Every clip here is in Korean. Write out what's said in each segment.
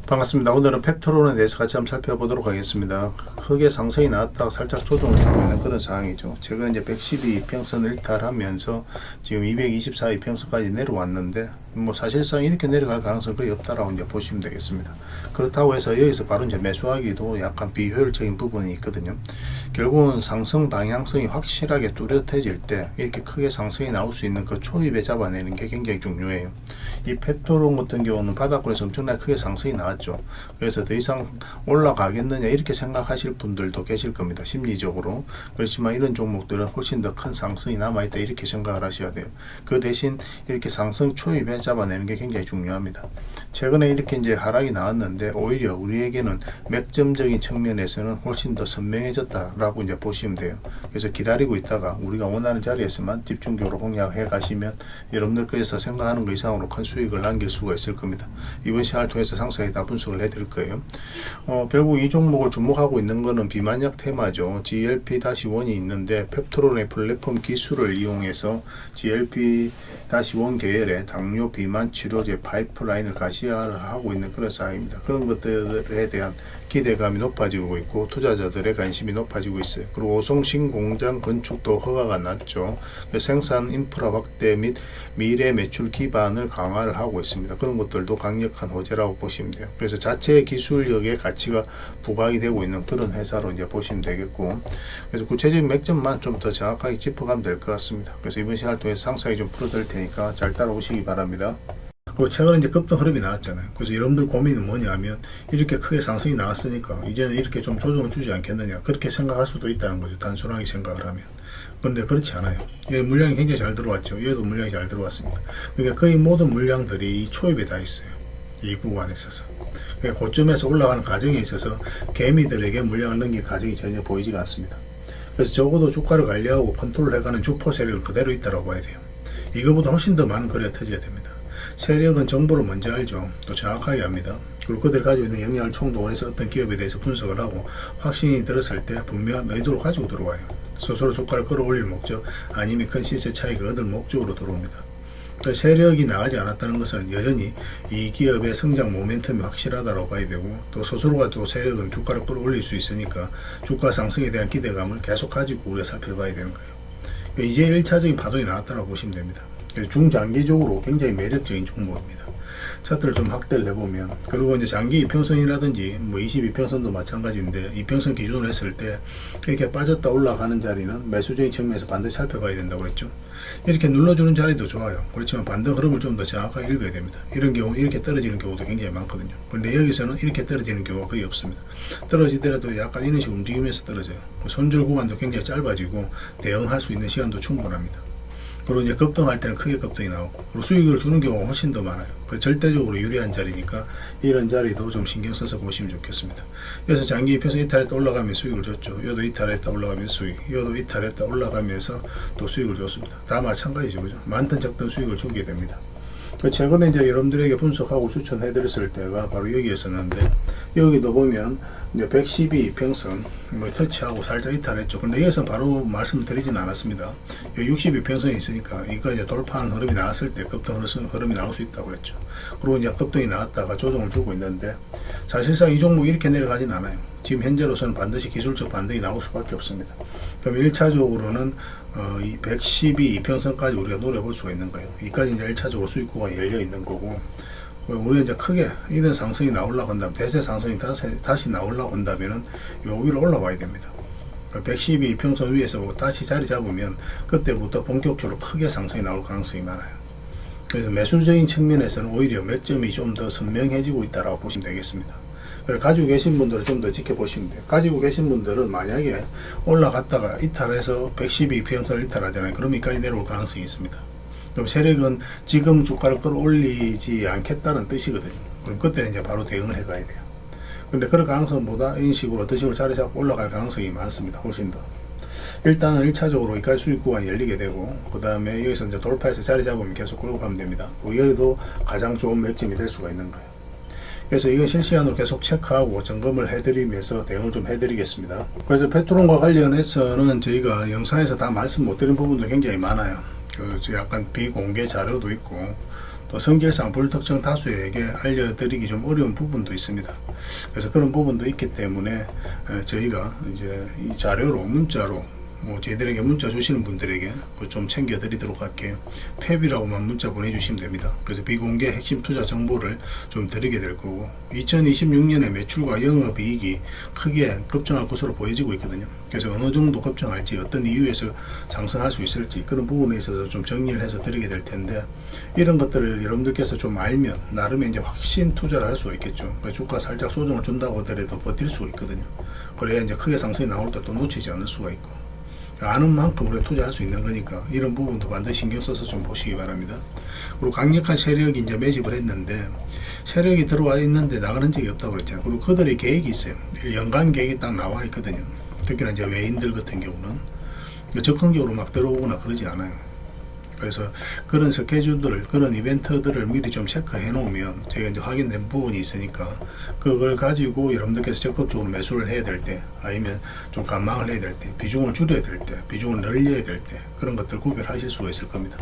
반갑습니다. 오늘은 펩토론에 대해서 같이 한번 살펴보도록 하겠습니다. 크게 상승이 나왔다가 살짝 조정을 주고 있는 그런 상황이죠. 제가 이제 112 이평선을 일탈하면서 지금 224 이평선까지 내려왔는데 뭐 사실상 이렇게 내려갈 가능성은 거의 없다라고 이제 보시면 되겠습니다. 그렇다고 해서 여기서 바로 이제 매수하기도 약간 비효율적인 부분이 있거든요. 결국은 상승 방향성이 확실하게 뚜렷해질 때 이렇게 크게 상승이 나올 수 있는 그 초입에 잡아내는 게 굉장히 중요해요. 이 펩토론 같은 경우는 바닥권에서 엄청나게 크게 상승이 나왔죠. 그래서 더 이상 올라가겠느냐 이렇게 생각하실 분들도 계실 겁니다. 심리적으로. 그렇지만 이런 종목들은 훨씬 더 큰 상승이 남아있다 이렇게 생각을 하셔야 돼요. 그 대신 이렇게 상승 초입에 잡아내는 게 굉장히 중요합니다. 최근에 이렇게 이제 하락이 나왔는데 오히려 우리에게는 맥점적인 측면에서는 훨씬 더 선명해졌다라고 이제 보시면 돼요. 그래서 기다리고 있다가 우리가 원하는 자리에서만 집중적으로 공략해 가시면 여러분들께서 생각하는 것 이상으로 큰 수익을 남길 수가 있을 겁니다. 이번 시간을 통해서 상세히 다 분석을 해드릴 거예요. 결국 이 종목을 주목하고 있는 것은 비만약 테마죠. GLP-1이 있는데 펩토론의 플랫폼 기술을 이용해서 GLP-1 계열의 당뇨 비만 치료제 파이프라인을 가시화하고 있는 그런 상황입니다. 그런 것들에 대한 기대감이 높아지고 있고 투자자들의 관심이 높아지고 있어요. 그리고 오송신 공장 건축도 허가가 났죠. 생산 인프라 확대 및 미래 매출 기반을 강화를 하고 있습니다. 그런 것들도 강력한 호재라고 보시면 돼요. 그래서 자체 기술력의 가치가 부각이 되고 있는 그런 회사로 이제 보시면 되겠고, 그래서 구체적인 맥점만 좀 더 정확하게 짚어가면 될 것 같습니다. 그래서 이번 시간을 통해서 상세히 좀 풀어드릴 테니까 잘 따라오시기 바랍니다. 그리고 최근에 이제 급등 흐름이 나왔잖아요. 그래서 여러분들 고민은 뭐냐 하면 이렇게 크게 상승이 나왔으니까 이제는 이렇게 좀 조정을 주지 않겠느냐 그렇게 생각할 수도 있다는 거죠. 단순하게 생각을 하면. 그런데 그렇지 않아요. 물량이 굉장히 잘 들어왔죠. 얘도 물량이 잘 들어왔습니다. 그러니까 거의 모든 물량들이 이 초입에 다 있어요. 이 구간에 있어서. 그러니까 고점에서 올라가는 과정에 있어서 개미들에게 물량을 넘길 과정이 전혀 보이지가 않습니다. 그래서 적어도 주가를 관리하고 컨트롤해가는 주포 세력은 그대로 있다고 봐야 돼요. 이거보다 훨씬 더 많은 거래가 터져야 됩니다. 세력은 정보를 먼저 알죠. 또 정확하게 압니다. 그리고 그들 가지고 있는 역량을 총동원해서 어떤 기업에 대해서 분석을 하고 확신이 들었을 때 분명한 의도를 가지고 들어와요. 스스로 주가를 끌어올릴 목적 아니면 큰 시세 차익을 얻을 목적으로 들어옵니다. 세력이 나가지 않았다는 것은 여전히 이 기업의 성장 모멘텀이 확실하다고 봐야 되고, 또 스스로가 또 세력은 주가를 끌어올릴 수 있으니까 주가 상승에 대한 기대감을 계속 가지고 우리가 살펴봐야 되는 거예요. 이제 1차적인 파동이 나왔다고 보시면 됩니다. 중장기적으로 굉장히 매력적인 종목입니다. 차트를 좀 확대를 해보면, 그리고 이제 장기 이평선이라든지 뭐 22평선도 마찬가지인데 이평선 기준으로 했을 때 이렇게 빠졌다 올라가는 자리는 매수적인 측면에서 반드시 살펴봐야 된다고 그랬죠. 이렇게 눌러주는 자리도 좋아요. 그렇지만 반등 흐름을 좀 더 정확하게 읽어야 됩니다. 이런 경우 이렇게 떨어지는 경우도 굉장히 많거든요. 그런데 여기서는 이렇게 떨어지는 경우가 거의 없습니다. 떨어지더라도 약간 이런 식으로 움직이면서 떨어져요. 손절 구간도 굉장히 짧아지고 대응할 수 있는 시간도 충분합니다. 그리고 이제 급등할 때는 크게 급등이 나오고, 그리고 수익을 주는 경우가 훨씬 더 많아요. 절대적으로 유리한 자리니까 이런 자리도 좀 신경 써서 보시면 좋겠습니다. 그래서 장기 이평선 이탈했다 올라가면 수익을 줬죠. 여도 이탈했다 올라가면서 수익, 여도 이탈했다 올라가면서 또 수익을 줬습니다. 다 마찬가지죠. 그죠? 많든 적든 수익을 주게 됩니다. 최근에 이제 여러분들에게 분석하고 추천해드렸을 때가 바로 여기였었는데, 여기도 보면 이제 112 이평선 뭐 터치하고 살짝 이탈했죠. 근데 여기서 바로 말씀을 드리진 않았습니다. 62 평선이 있으니까 이거 이제 돌파하는 흐름이 나왔을 때 급등 흐름이 나올 수 있다고 그랬죠. 그리고 이제 급등이 나왔다가 조정을 주고 있는데, 사실상 이 종목이 이렇게 내려가진 않아요. 지금 현재로서는 반드시 기술적 반등이 나올 수밖에 없습니다. 그럼 1차적으로는 이 112 이평선까지 우리가 노려볼 수가 있는 거예요. 이까지 이제 1차적으로 수익 구간이 열려 있는 거고, 우리가 이제 크게 이런 상승이 나오려고 한다면, 대세 상승이 다시 나오려고 한다면은 요 위로 올라와야 됩니다. 112 이평선 위에서 다시 자리 잡으면 그때부터 본격적으로 크게 상승이 나올 가능성이 많아요. 그래서 매수적인 측면에서는 오히려 맥점이 좀 더 선명해지고 있다고 보시면 되겠습니다. 가지고 계신 분들은 좀 더 지켜보시면 돼요. 가지고 계신 분들은 만약에 올라갔다가 이탈해서 112 이평선을 이탈하잖아요. 그럼 여기까지 내려올 가능성이 있습니다. 그럼 세력은 지금 주가를 끌어올리지 않겠다는 뜻이거든요. 그럼 그때 이제 바로 대응을 해가야 돼요. 근데 그럴 가능성보다 이런 식으로 어떤 식으로 자리 잡고 올라갈 가능성이 많습니다. 훨씬 더. 일단은 1차적으로 여기까지 수익 구간이 열리게 되고, 그 다음에 여기서 이제 돌파해서 자리 잡으면 계속 끌고 가면 됩니다. 여기도 가장 좋은 맥점이 될 수가 있는 거예요. 그래서 이건 실시간으로 계속 체크하고 점검을 해드리면서 대응을 좀 해드리겠습니다. 그래서 펩토론과 관련해서는 저희가 영상에서 다 말씀 못 드린 부분도 굉장히 많아요. 약간 비공개 자료도 있고, 또 성질상 불특정 다수에게 알려드리기 좀 어려운 부분도 있습니다. 그래서 그런 부분도 있기 때문에 저희가 이제 이 자료로 문자로 저희들에게 문자 주시는 분들에게 좀 챙겨드리도록 할게요. 팹이라고만 문자 보내주시면 됩니다. 그래서 비공개 핵심 투자 정보를 좀 드리게 될 거고, 2026년에 매출과 영업이익이 크게 급증할 것으로 보여지고 있거든요. 그래서 어느 정도 급증할지, 어떤 이유에서 상승할 수 있을지, 그런 부분에 있어서 좀 정리를 해서 드리게 될 텐데, 이런 것들을 여러분들께서 좀 알면 나름의 이제 확신 투자를 할 수가 있겠죠. 그러니까 주가 살짝 조정을 준다고 하더라도 버틸 수가 있거든요. 그래야 이제 크게 상승이 나올 때 또 놓치지 않을 수가 있고, 아는 만큼 우리가 투자할 수 있는 거니까 이런 부분도 반드시 신경 써서 좀 보시기 바랍니다. 그리고 강력한 세력이 이제 매집을 했는데, 세력이 들어와 있는데 나가는 적이 없다고 그랬잖아요. 그리고 그들의 계획이 있어요. 연간 계획이 딱 나와 있거든요. 특히나 이제 외인들 같은 경우는 적극적으로 막 들어오거나 그러지 않아요. 그래서 그런 스케줄들을, 그런 이벤트들을 미리 좀 체크해 놓으면 제가 이제 확인된 부분이 있으니까 그걸 가지고 여러분들께서 적극적으로 매수를 해야 될 때, 아니면 좀 감망을 해야 될 때, 비중을 줄여야 될 때, 비중을 늘려야 될 때, 그런 것들 구별하실 수가 있을 겁니다.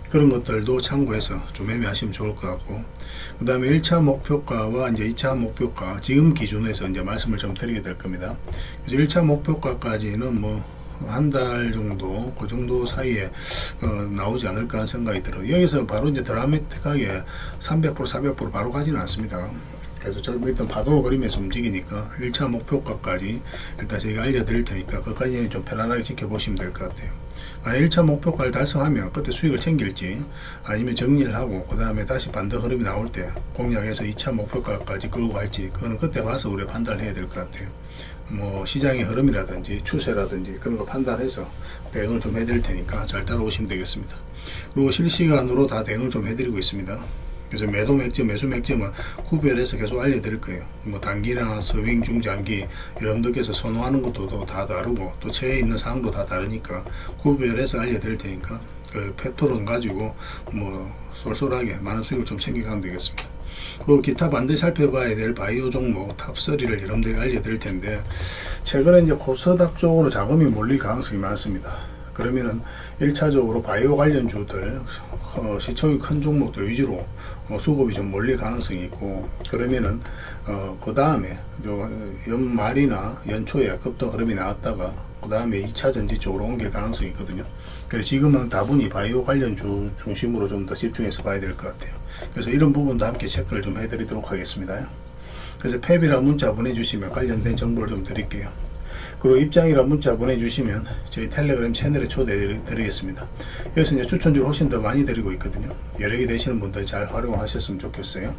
그런 것들도 참고해서 좀 매매하시면 좋을 것 같고, 그 다음에 1차 목표가와 이제 2차 목표가 지금 기준에서 이제 말씀을 좀 드리게 될 겁니다. 그래서 1차 목표가까지는 한 달 정도, 그 정도 사이에 나오지 않을까 하는 생각이 들어요. 여기서 바로 이제 드라마틱하게 300%, 400% 바로 가지는 않습니다. 그래서 저는 일단 파동을 그리면서 움직이니까 1차 목표가까지 일단 저희가 알려드릴 테니까 그까지는 좀 편안하게 지켜보시면 될 것 같아요. 1차 목표가를 달성하면 그때 수익을 챙길지, 아니면 정리를 하고 그 다음에 다시 반대 흐름이 나올 때 공략해서 2차 목표가까지 끌고 갈지, 그거는 그때 봐서 우리가 판단을 해야 될 것 같아요. 시장의 흐름이라든지 추세라든지 그런 거 판단해서 대응을 좀 해드릴 테니까 잘 따라오시면 되겠습니다. 그리고 실시간으로 다 대응을 좀 해드리고 있습니다. 그래서 매도 맥점, 매수 맥점은 구별해서 계속 알려드릴 거예요. 단기나 스윙, 중장기, 여러분들께서 선호하는 것도 다 다르고, 또 체에 있는 사항도 다 다르니까 구별해서 알려드릴 테니까 그 패턴 가지고 쏠쏠하게 많은 수익을 좀 챙겨가면 되겠습니다. 그리고 기타 반드시 살펴봐야 될 바이오 종목 탑3를 여러분들이 알려드릴 텐데, 최근에 이제 코스닥 쪽으로 자금이 몰릴 가능성이 많습니다. 그러면은 1차적으로 바이오 관련주들, 시총이 큰 종목들 위주로 수급이 좀 몰릴 가능성이 있고, 그러면은 그 다음에 연말이나 연초에 급등 흐름이 나왔다가 그 다음에 2차 전지 쪽으로 옮길 가능성이 있거든요. 그래서 지금은 다분히 바이오 관련주 중심으로 좀 더 집중해서 봐야 될 것 같아요. 그래서 이런 부분도 함께 체크를 좀 해드리도록 하겠습니다. 그래서 팹이라 문자 보내주시면 관련된 정보를 좀 드릴게요. 그리고 입장이라 문자 보내주시면 저희 텔레그램 채널에 초대해 드리겠습니다. 여기서 이제 추천주를 훨씬 더 많이 드리고 있거든요. 여러 개 되시는 분들 잘 활용하셨으면 좋겠어요.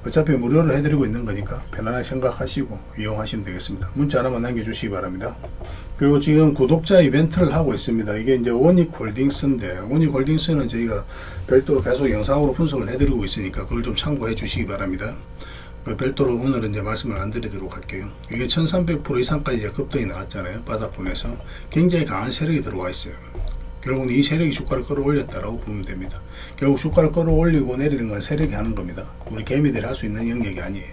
어차피 무료로 해드리고 있는 거니까 편안하게 생각하시고 이용하시면 되겠습니다. 문자 하나만 남겨주시기 바랍니다. 그리고 지금 구독자 이벤트를 하고 있습니다. 이게 이제 원익홀딩스인데, 원익홀딩스는 저희가 별도로 계속 영상으로 분석을 해드리고 있으니까 그걸 좀 참고해 주시기 바랍니다. 별도로 오늘은 이제 말씀을 안 드리도록 할게요. 이게 1300% 이상까지 이제 급등이 나왔잖아요. 바닥권에서 굉장히 강한 세력이 들어와 있어요. 결국은 이 세력이 주가를 끌어올렸다라고 보면 됩니다. 결국 주가를 끌어올리고 내리는 건 세력이 하는 겁니다. 우리 개미들이 할 수 있는 영역이 아니에요.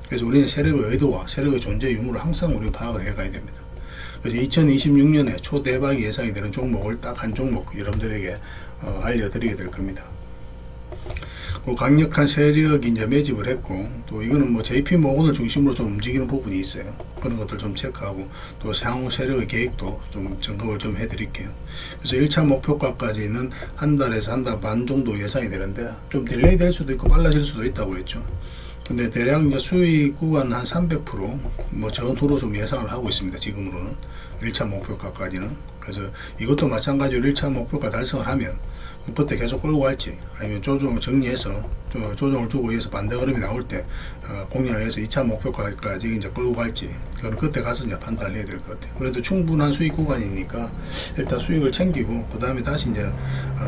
그래서 우리는 세력의 의도와 세력의 존재 유무를 항상 우리 파악을 해가야 됩니다. 그래서 2026년에 초대박이 예상이 되는 종목을 딱 한 종목 여러분들에게 알려드리게 될 겁니다. 그리고 강력한 세력이 이제 매집을 했고, 또 이거는 JP 모건을 중심으로 좀 움직이는 부분이 있어요. 그런 것들 좀 체크하고, 또 향후 세력의 계획도 좀 점검을 좀 해드릴게요. 그래서 1차 목표가까지는 한 달에서 한 달 반 정도 예상이 되는데, 좀 딜레이 될 수도 있고 빨라질 수도 있다고 그랬죠. 근데 대략 이제 수익 구간 한 300% 전후로 좀 예상을 하고 있습니다. 지금으로는 1차 목표가까지는. 그래서 이것도 마찬가지로 1차 목표가 달성을 하면 그때 계속 끌고 갈지, 아니면 조정을 정리해서 조정을 주고 위해서 반대 흐름이 나올 때 공략해서 2차 목표가까지 이제 끌고 갈지, 그건 그때 가서 이제 판단을 해야 될 것 같아요. 그래도 충분한 수익 구간이니까 일단 수익을 챙기고 그 다음에 다시 이제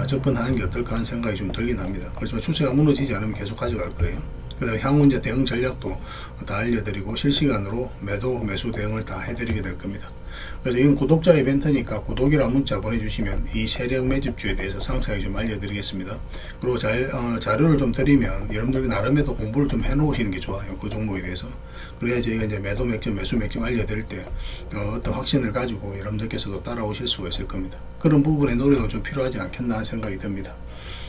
접근하는 게 어떨까 하는 생각이 좀 들긴 합니다. 그렇지만 추세가 무너지지 않으면 계속 가져갈 거예요. 그 다음에 향후 이제 대응 전략도 다 알려드리고 실시간으로 매도 매수 대응을 다 해드리게 될 겁니다. 그래서 이건 구독자 이벤트니까 구독이란 문자 보내주시면 이 세력 매집주에 대해서 상세하게 좀 알려드리겠습니다. 그리고 자료를 좀 드리면 여러분들 나름대로 공부를 좀 해놓으시는 게 좋아요. 그 종목에 대해서. 그래야 저희가 이제 매도 맥점, 매수 맥점 알려드릴 때 어떤 확신을 가지고 여러분들께서도 따라오실 수가 있을 겁니다. 그런 부분의 노력은 좀 필요하지 않겠나 하는 생각이 듭니다.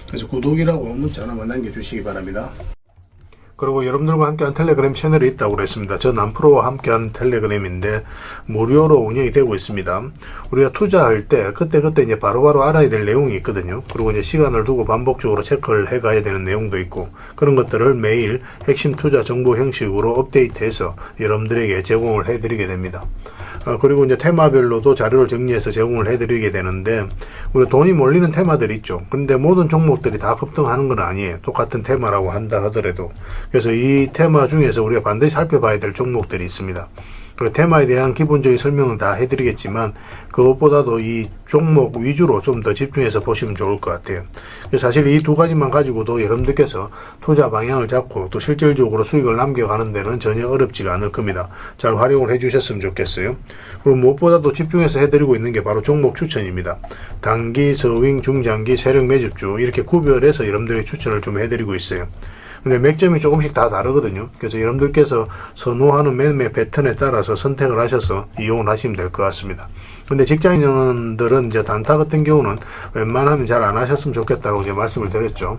그래서 구독이라고 문자 하나만 남겨주시기 바랍니다. 그리고 여러분들과 함께한 텔레그램 채널이 있다고 그랬습니다. 저 남프로와 함께한 텔레그램인데 무료로 운영이 되고 있습니다. 우리가 투자할 때 그때 이제 바로바로 알아야 될 내용이 있거든요. 그리고 이제 시간을 두고 반복적으로 체크를 해 가야 되는 내용도 있고, 그런 것들을 매일 핵심 투자 정보 형식으로 업데이트해서 여러분들에게 제공을 해 드리게 됩니다. 그리고 이제 테마별로도 자료를 정리해서 제공을 해드리게 되는데, 우리 돈이 몰리는 테마들이 있죠. 그런데 모든 종목들이 다 급등하는 건 아니에요. 똑같은 테마라고 한다 하더라도. 그래서 이 테마 중에서 우리가 반드시 살펴봐야 될 종목들이 있습니다. 그 테마에 대한 기본적인 설명은 다 해드리겠지만, 그것보다도 이 종목 위주로 좀 더 집중해서 보시면 좋을 것 같아요. 사실 이 두 가지만 가지고도 여러분들께서 투자 방향을 잡고 또 실질적으로 수익을 남겨가는 데는 전혀 어렵지가 않을 겁니다. 잘 활용을 해주셨으면 좋겠어요. 그리고 무엇보다도 집중해서 해드리고 있는 게 바로 종목 추천입니다. 단기, 서윙, 중장기, 세력 매집주 이렇게 구별해서 여러분들의 추천을 좀 해드리고 있어요. 근데 맥점이 조금씩 다 다르거든요. 그래서 여러분들께서 선호하는 매매 패턴에 따라서 선택을 하셔서 이용을 하시면 될 것 같습니다. 근데 직장인들은 이제 단타 같은 경우는 웬만하면 잘 안 하셨으면 좋겠다고 이제 말씀을 드렸죠.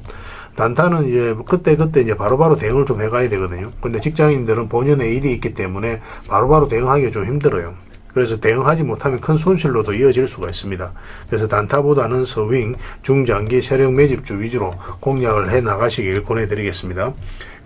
단타는 이제 그때 이제 바로바로 대응을 좀 해가야 되거든요. 근데 직장인들은 본연의 일이 있기 때문에 바로바로 대응하기가 좀 힘들어요. 그래서 대응하지 못하면 큰 손실로도 이어질 수가 있습니다. 그래서 단타보다는 서윙, 중장기, 세력 매집주 위주로 공략을 해 나가시길 권해드리겠습니다.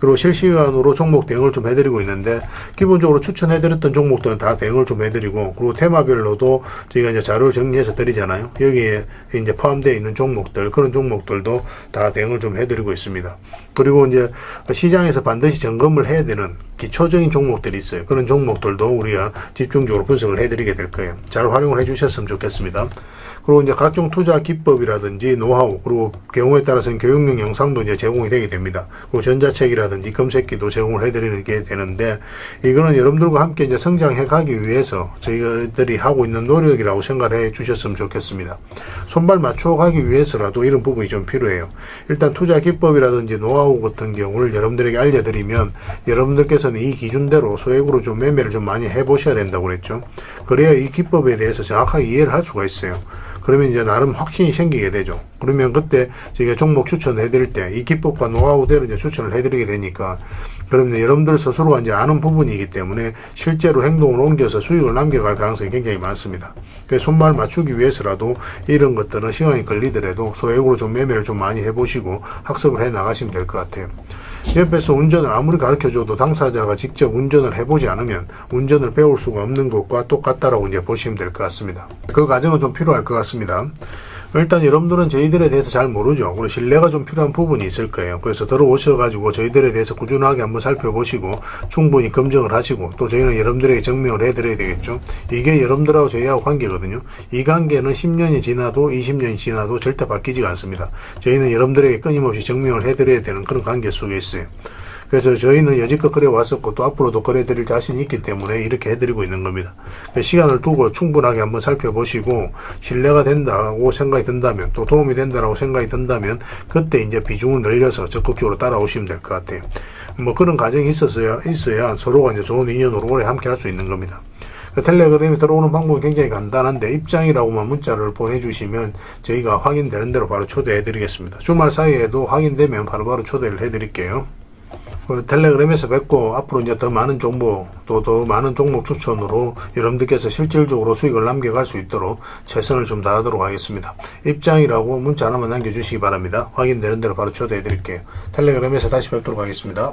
그리고 실시간으로 종목 대응을 좀 해드리고 있는데, 기본적으로 추천해드렸던 종목들은 다 대응을 좀 해드리고, 그리고 테마별로도 저희가 이제 자료를 정리해서 드리잖아요. 여기에 이제 포함되어 있는 종목들, 그런 종목들도 다 대응을 좀 해드리고 있습니다. 그리고 이제 시장에서 반드시 점검을 해야 되는 기초적인 종목들이 있어요. 그런 종목들도 우리가 집중적으로 분석을 해드리게 될 거예요. 잘 활용을 해주셨으면 좋겠습니다. 그리고 이제 각종 투자 기법이라든지 노하우, 그리고 경우에 따라서는 교육용 영상도 이제 제공이 되게 됩니다. 그리고 전자책이라든지 검색기도 제공을 해드리는 게 되는데, 이거는 여러분들과 함께 이제 성장해 가기 위해서 저희들이 하고 있는 노력이라고 생각해 주셨으면 좋겠습니다. 손발 맞춰 가기 위해서라도 이런 부분이 좀 필요해요. 일단 투자 기법이라든지 노하우 같은 경우를 여러분들에게 알려드리면, 여러분들께서는 이 기준대로 소액으로 좀 매매를 좀 많이 해보셔야 된다고 그랬죠. 그래야 이 기법에 대해서 정확하게 이해를 할 수가 있어요. 그러면 이제 나름 확신이 생기게 되죠. 그러면 그때 저희가 종목 추천해 드릴 때 이 기법과 노하우대로 이제 추천을 해 드리게 되니까, 그러면 여러분들 스스로가 이제 아는 부분이기 때문에 실제로 행동을 옮겨서 수익을 남겨갈 가능성이 굉장히 많습니다. 그래서 손발 맞추기 위해서라도 이런 것들은 시간이 걸리더라도 소액으로 좀 매매를 좀 많이 해보시고 학습을 해 나가시면 될 것 같아요. 옆에서 운전을 아무리 가르쳐줘도 당사자가 직접 운전을 해보지 않으면 운전을 배울 수가 없는 것과 똑같다라고 이제 보시면 될 것 같습니다. 그 과정은 좀 필요할 것 같습니다. 일단 여러분들은 저희들에 대해서 잘 모르죠. 그리고 신뢰가 좀 필요한 부분이 있을 거예요. 그래서 들어오셔가지고 저희들에 대해서 꾸준하게 한번 살펴보시고 충분히 검증을 하시고, 또 저희는 여러분들에게 증명을 해드려야 되겠죠. 이게 여러분들하고 저희하고 관계거든요. 이 관계는 10년이 지나도 20년이 지나도 절대 바뀌지가 않습니다. 저희는 여러분들에게 끊임없이 증명을 해드려야 되는 그런 관계 속에 있어요. 그래서 저희는 여지껏 그래왔었고 또 앞으로도 그래드릴 자신이 있기 때문에 이렇게 해드리고 있는 겁니다. 시간을 두고 충분하게 한번 살펴보시고 신뢰가 된다고 생각이 든다면, 또 도움이 된다고 생각이 든다면, 그때 이제 비중을 늘려서 적극적으로 따라오시면 될 것 같아요. 뭐 그런 과정이 있어야 서로가 이제 좋은 인연으로 오래 함께 할 수 있는 겁니다. 텔레그램에 들어오는 방법은 굉장히 간단한데, 입장이라고만 문자를 보내주시면 저희가 확인되는 대로 바로 초대해 드리겠습니다. 주말 사이에도 확인되면 바로바로 초대를 해 드릴게요. 텔레그램에서 뵙고, 앞으로 이제 더 많은 정보, 또 더 많은 종목 추천으로 여러분들께서 실질적으로 수익을 남겨갈 수 있도록 최선을 좀 다하도록 하겠습니다. 입장이라고 문자 하나만 남겨주시기 바랍니다. 확인되는 대로 바로 초대해 드릴게요. 텔레그램에서 다시 뵙도록 하겠습니다.